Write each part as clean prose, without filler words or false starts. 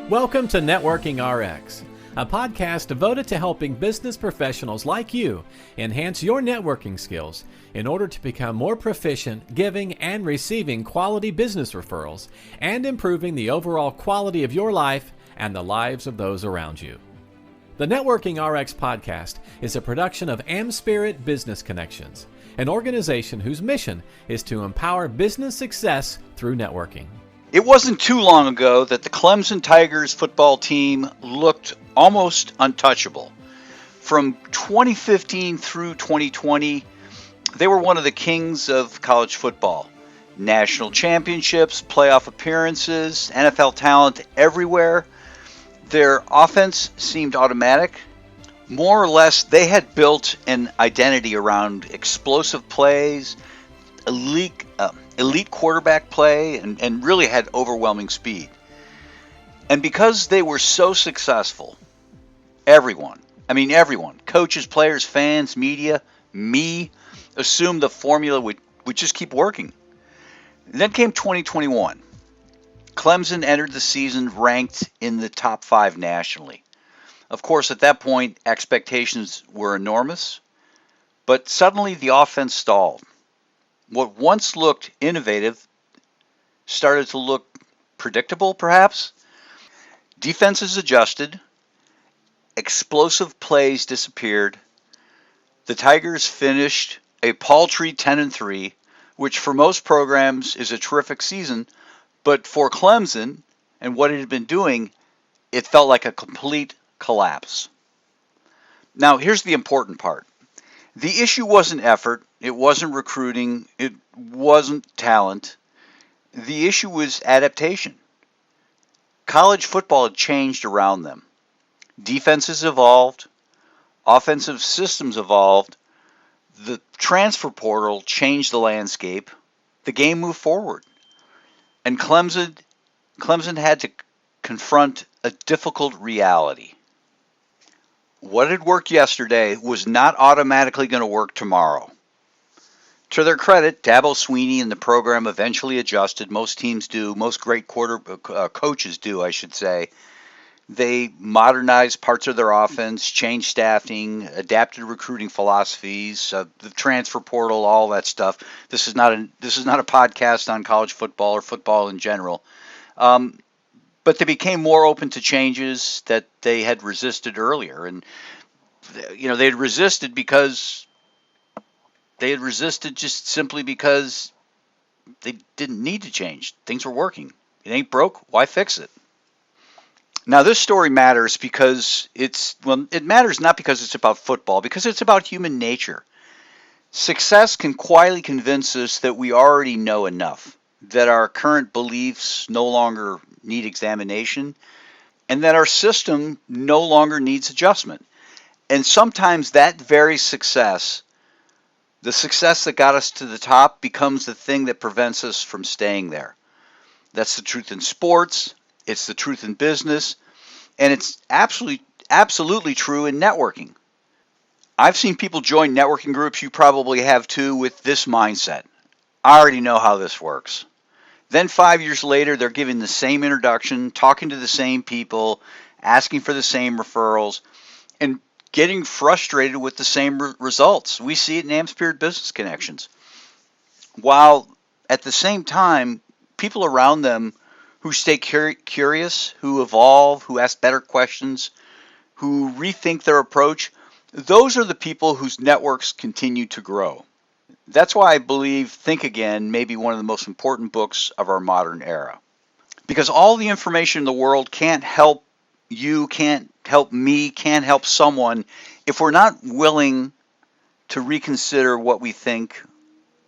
Welcome to Networking RX, a podcast devoted to helping business professionals like you enhance your networking skills in order to become more proficient giving and receiving quality business referrals and improving the overall quality of your life and the lives of those around you. The Networking RX podcast is a production of AmSpirit Business Connections, an organization whose mission is to empower business success through networking. It wasn't too long ago that the Clemson Tigers football team looked almost untouchable. From 2015 through 2020, they were one of the kings of college football. National championships, playoff appearances, NFL talent everywhere. Their offense seemed automatic. More or less, they had built an identity around explosive plays, elite quarterback play, and really had overwhelming speed. And because they were so successful, everyone, coaches, players, fans, media, me, assumed the formula would just keep working. And then came 2021. Clemson entered the season ranked in the top 5 nationally. Of course, at that point, expectations were enormous, but suddenly the offense stalled. What once looked innovative started to look predictable, perhaps. Defenses adjusted. Explosive plays disappeared. The Tigers finished a paltry 10-3, which for most programs is a terrific season, but for Clemson and what it had been doing, it felt like a complete collapse. Now, here's the important part. The issue wasn't effort, it wasn't recruiting, it wasn't talent. The issue was adaptation. College football had changed around them. Defenses evolved, offensive systems evolved, the transfer portal changed the landscape, the game moved forward. And Clemson had to confront a difficult reality. What had worked yesterday was not automatically going to work tomorrow. To their credit, Dabo Swinney and the program eventually adjusted. Most teams do. Most great coaches do, I should say. They modernized parts of their offense, changed staffing, adapted recruiting philosophies, the transfer portal, all that stuff. This is not a podcast on college football or football in general. But they became more open to changes that they had resisted earlier. And, they had resisted just simply because they didn't need to change. Things were working. It ain't broke. Why fix it? Now, this story matters because it matters not because it's about football, because it's about human nature. Success can quietly convince us that we already know enough, that our current beliefs no longer need examination, and that our system no longer needs adjustment. And sometimes that very success, the success that got us to the top, becomes the thing that prevents us from staying there. That's the truth in sports, it's the truth in business, and it's absolutely true in networking. I've seen people join networking groups, you probably have too, with this mindset. I already know how this works. Then 5 years later, they're giving the same introduction, talking to the same people, asking for the same referrals, and getting frustrated with the same results. We see it in AmSpirit Business Connections. While at the same time, people around them who stay curious, who evolve, who ask better questions, who rethink their approach, those are the people whose networks continue to grow. That's why I believe Frank Agin may be one of the most important books of our modern era. Because all the information in the world can't help you, can't help me, can't help someone if we're not willing to reconsider what we think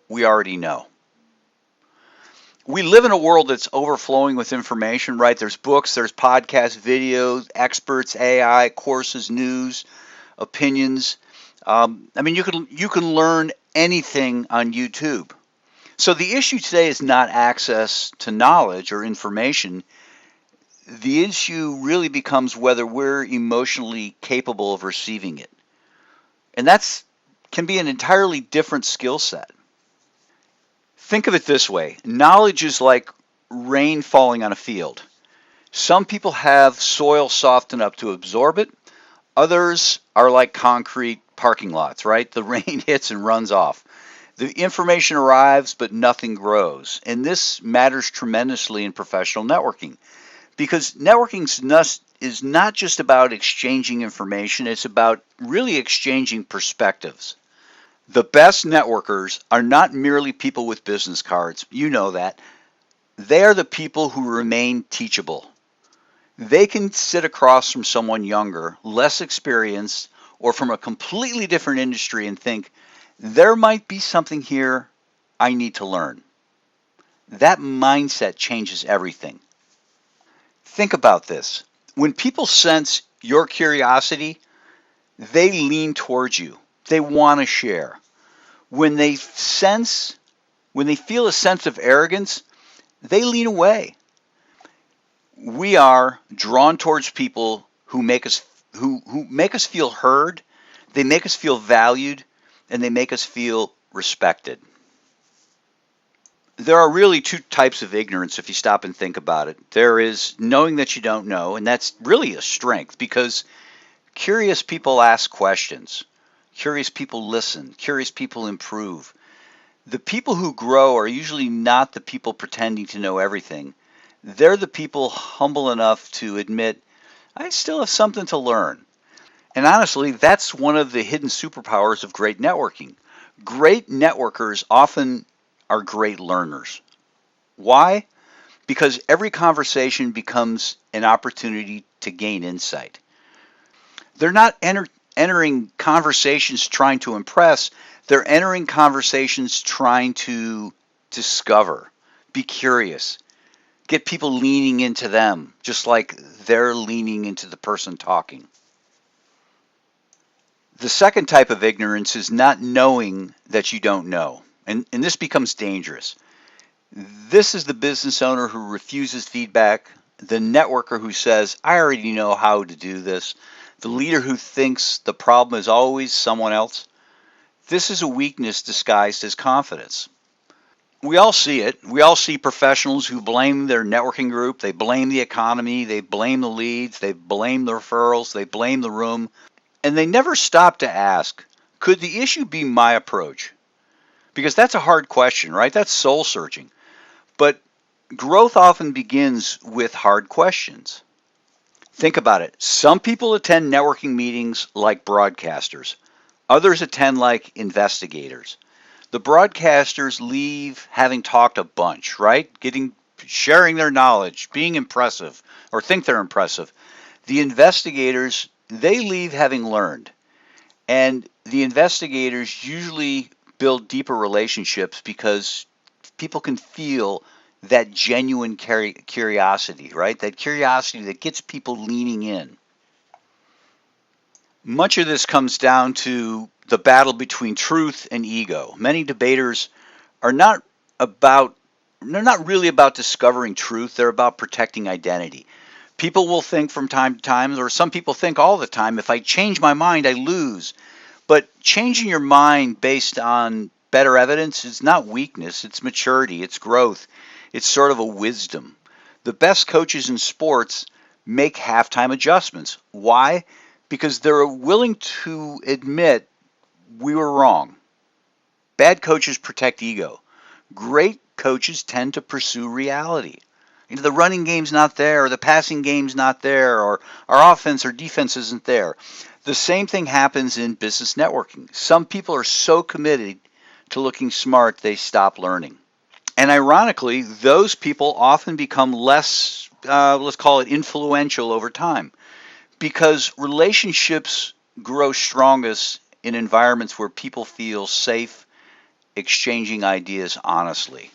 we already know. We live in a world that's overflowing with information, right? There's books, there's podcasts, videos, experts, AI, courses, news, opinions. You can learn anything on YouTube. So the issue today is not access to knowledge or information. The issue really becomes whether we're emotionally capable of receiving it. And that can be an entirely different skill set. Think of it this way. Knowledge is like rain falling on a field. Some people have soil soft enough to absorb it. Others are like concrete parking lots, right? The rain hits and runs off. The information arrives, but nothing grows. And this matters tremendously in professional networking because networking is not just about exchanging information, it's about really exchanging perspectives. The best networkers are not merely people with business cards. You know that. They are the people who remain teachable. They can sit across from someone younger, less experienced, or from a completely different industry and think, there might be something here I need to learn. That mindset changes everything. Think about this. When people sense your curiosity, they lean towards you. They want to share. When they feel a sense of arrogance, they lean away. We are drawn towards people who make us feel heard, they make us feel valued, and they make us feel respected. There are really two types of ignorance if you stop and think about it. There is knowing that you don't know, and that's really a strength because curious people ask questions. Curious people listen. Curious people improve. The people who grow are usually not the people pretending to know everything. They're the people humble enough to admit, I still have something to learn. And honestly, that's one of the hidden superpowers of great networking. Great networkers often are great learners. Why? Because every conversation becomes an opportunity to gain insight. They're not entering conversations trying to impress, they're entering conversations trying to discover, be curious, get people leaning into them, just like they're leaning into the person talking. The second type of ignorance is not knowing that you don't know. And this becomes dangerous. This is the business owner who refuses feedback, the networker who says, I already know how to do this, the leader who thinks the problem is always someone else. This is a weakness disguised as confidence. We all see it. We all see professionals who blame their networking group, they blame the economy, they blame the leads, they blame the referrals, they blame the room, and they never stop to ask, could the issue be my approach? Because that's a hard question, right? That's soul searching. But growth often begins with hard questions. Think about it. Some people attend networking meetings like broadcasters. Others attend like investigators. The broadcasters leave having talked a bunch, right? Sharing their knowledge, being impressive, or think they're impressive. The investigators, they leave having learned. And the investigators usually build deeper relationships because people can feel that genuine curiosity, right? That curiosity that gets people leaning in. Much of this comes down to the battle between truth and ego. Many debaters are they're not really about discovering truth, they're about protecting identity. People will think from time to time, or some people think all the time, if I change my mind, I lose. But changing your mind based on better evidence is not weakness, it's maturity, it's growth, it's sort of a wisdom. The best coaches in sports make halftime adjustments. Why? Because they're willing to admit we were wrong. Bad coaches protect ego. Great coaches tend to pursue reality. The running game's not there, or the passing game's not there, or our offense or defense isn't there. The same thing happens in business networking. Some people are so committed to looking smart, they stop learning. And ironically, those people often become less, let's call it influential over time, because relationships grow strongest in environments where people feel safe exchanging ideas honestly.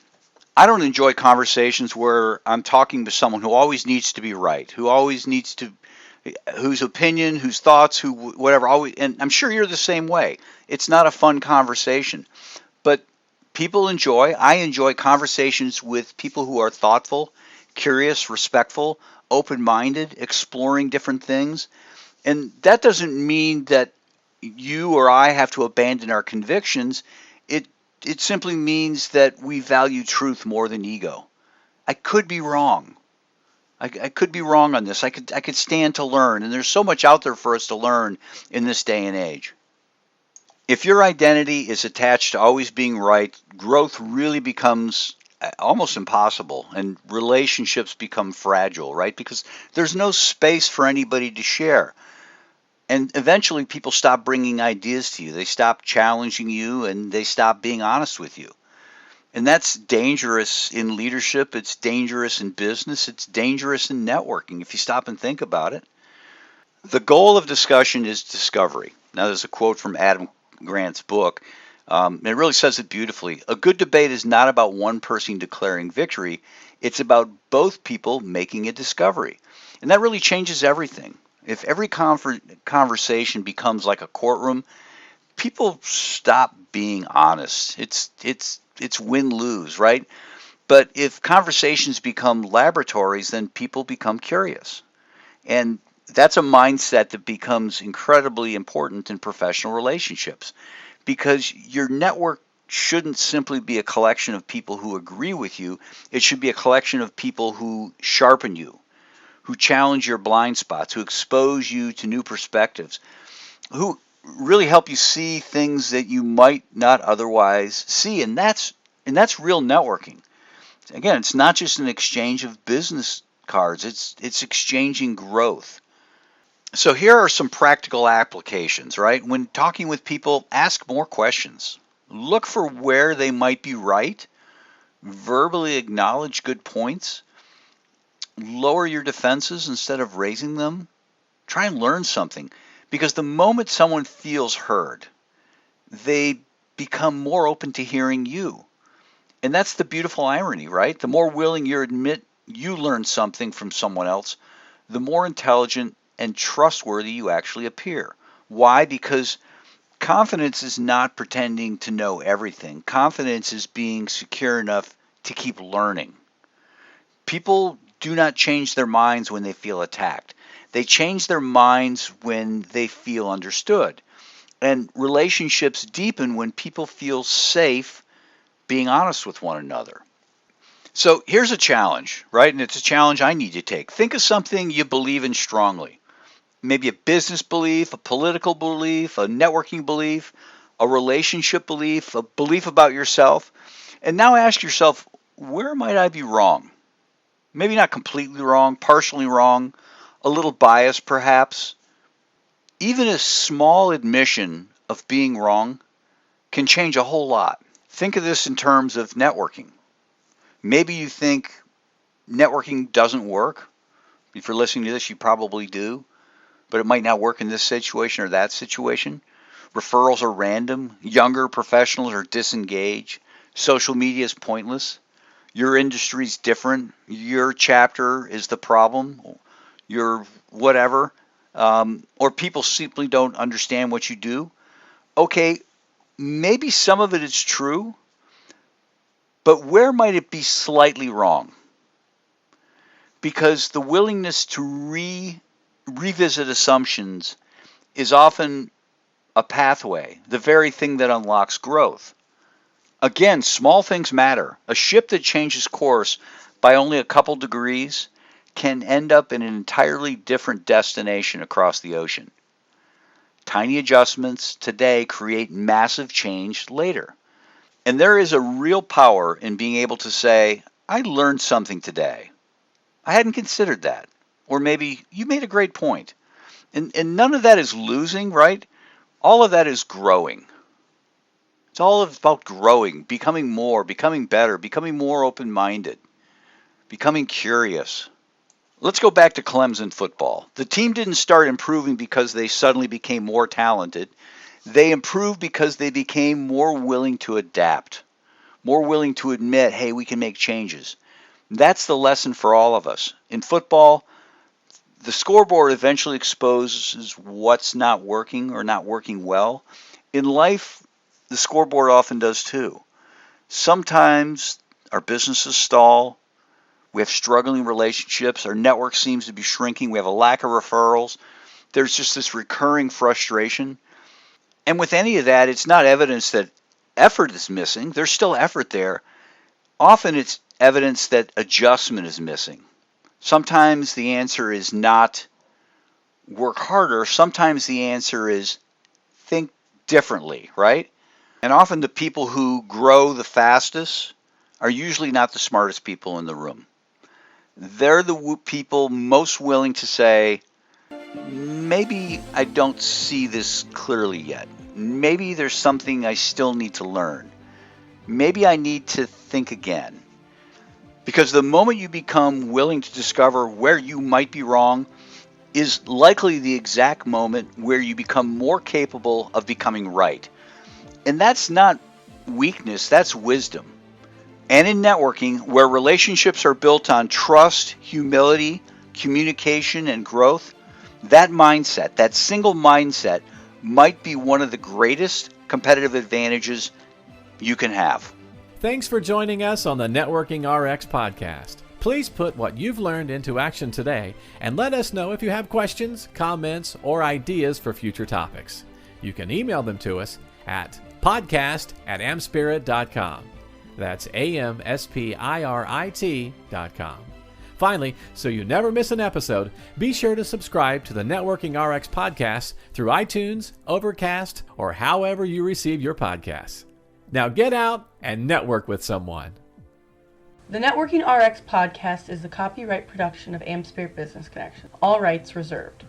I don't enjoy conversations where I'm talking to someone who always needs to be right, whose opinion, whose thoughts, whatever, always, and I'm sure you're the same way. It's not a fun conversation, but I enjoy conversations with people who are thoughtful, curious, respectful, open-minded, exploring different things. And that doesn't mean that you or I have to abandon our convictions. It simply means that we value truth more than ego. I could be wrong. I could be wrong on this. I could stand to learn. And there's so much out there for us to learn in this day and age. If your identity is attached to always being right, growth really becomes almost impossible, and relationships become fragile, right? Because there's no space for anybody to share. And eventually people stop bringing ideas to you. They stop challenging you, and they stop being honest with you. And that's dangerous in leadership. It's dangerous in business. It's dangerous in networking if you stop and think about it. The goal of discussion is discovery. Now, there's a quote from Adam Grant's book. It really says it beautifully. A good debate is not about one person declaring victory. It's about both people making a discovery. And that really changes everything. If every conversation becomes like a courtroom, people stop being honest. It's win-lose, right? But if conversations become laboratories, then people become curious. And that's a mindset that becomes incredibly important in professional relationships, because your network shouldn't simply be a collection of people who agree with you. It should be a collection of people who sharpen you, who challenge your blind spots, who expose you to new perspectives, who really help you see things that you might not otherwise see. And that's real networking. Again, it's not just an exchange of business cards. It's exchanging growth. So here are some practical applications, right? When talking with people, ask more questions. Look for where they might be right. Verbally acknowledge good points. Lower your defenses instead of raising them. Try and learn something. Because the moment someone feels heard, they become more open to hearing you. And that's the beautiful irony, right? The more willing you admit you learned something from someone else, the more intelligent and trustworthy you actually appear. Why? Because confidence is not pretending to know everything. Confidence is being secure enough to keep learning. People do not change their minds when they feel attacked. They change their minds when they feel understood. And relationships deepen when people feel safe being honest with one another. So here's a challenge, right? And it's a challenge I need to take. Think of something you believe in strongly. Maybe a business belief, a political belief, a networking belief, a relationship belief, a belief about yourself. And now ask yourself, where might I be wrong? Maybe not completely wrong, partially wrong, a little biased perhaps. Even a small admission of being wrong can change a whole lot. Think of this in terms of networking. Maybe you think networking doesn't work. If you're listening to this, you probably do. But it might not work in this situation or that situation. Referrals are random. Younger professionals are disengaged. Social media is pointless. Your industry's different. Your chapter is the problem. Your whatever. Or people simply don't understand what you do. Okay, maybe some of it is true, but where might it be slightly wrong? Because the willingness to revisit assumptions is often a pathway, the very thing that unlocks growth. Again, small things matter. A ship that changes course by only a couple degrees can end up in an entirely different destination across the ocean. Tiny adjustments today create massive change later. And there is a real power in being able to say, I learned something today. I hadn't considered that. Or maybe you made a great point. And none of that is losing, right? All of that is growing. It's all about growing, becoming more, becoming better, becoming more open-minded, becoming curious. Let's go back to Clemson football. The team didn't start improving because they suddenly became more talented. They improved because they became more willing to adapt, more willing to admit, hey, we can make changes. That's the lesson for all of us. In football, the scoreboard eventually exposes what's not working or not working well. In life, the scoreboard often does too. Sometimes our businesses stall. We have struggling relationships. Our network seems to be shrinking. We have a lack of referrals. There's just this recurring frustration. And with any of that, it's not evidence that effort is missing. There's still effort there. Often it's evidence that adjustment is missing. Sometimes the answer is not work harder. Sometimes the answer is think differently, right? And often the people who grow the fastest are usually not the smartest people in the room. They're the people most willing to say, maybe I don't see this clearly yet. Maybe there's something I still need to learn. Maybe I need to think again. Because the moment you become willing to discover where you might be wrong is likely the exact moment where you become more capable of becoming right. And that's not weakness, that's wisdom. And in networking, where relationships are built on trust, humility, communication, and growth, that mindset, that single mindset, might be one of the greatest competitive advantages you can have. Thanks for joining us on the Networking RX podcast. Please put what you've learned into action today and let us know if you have questions, comments, or ideas for future topics. You can email them to us at podcast@amspirit.com. That's AMSPIRIT.com. Finally, so you never miss an episode, be sure to subscribe to the Networking RX podcast through iTunes, Overcast, or however you receive your podcasts. Now get out and network with someone. The Networking RX podcast is the copyright production of AmSpirit Business Connections. All rights reserved.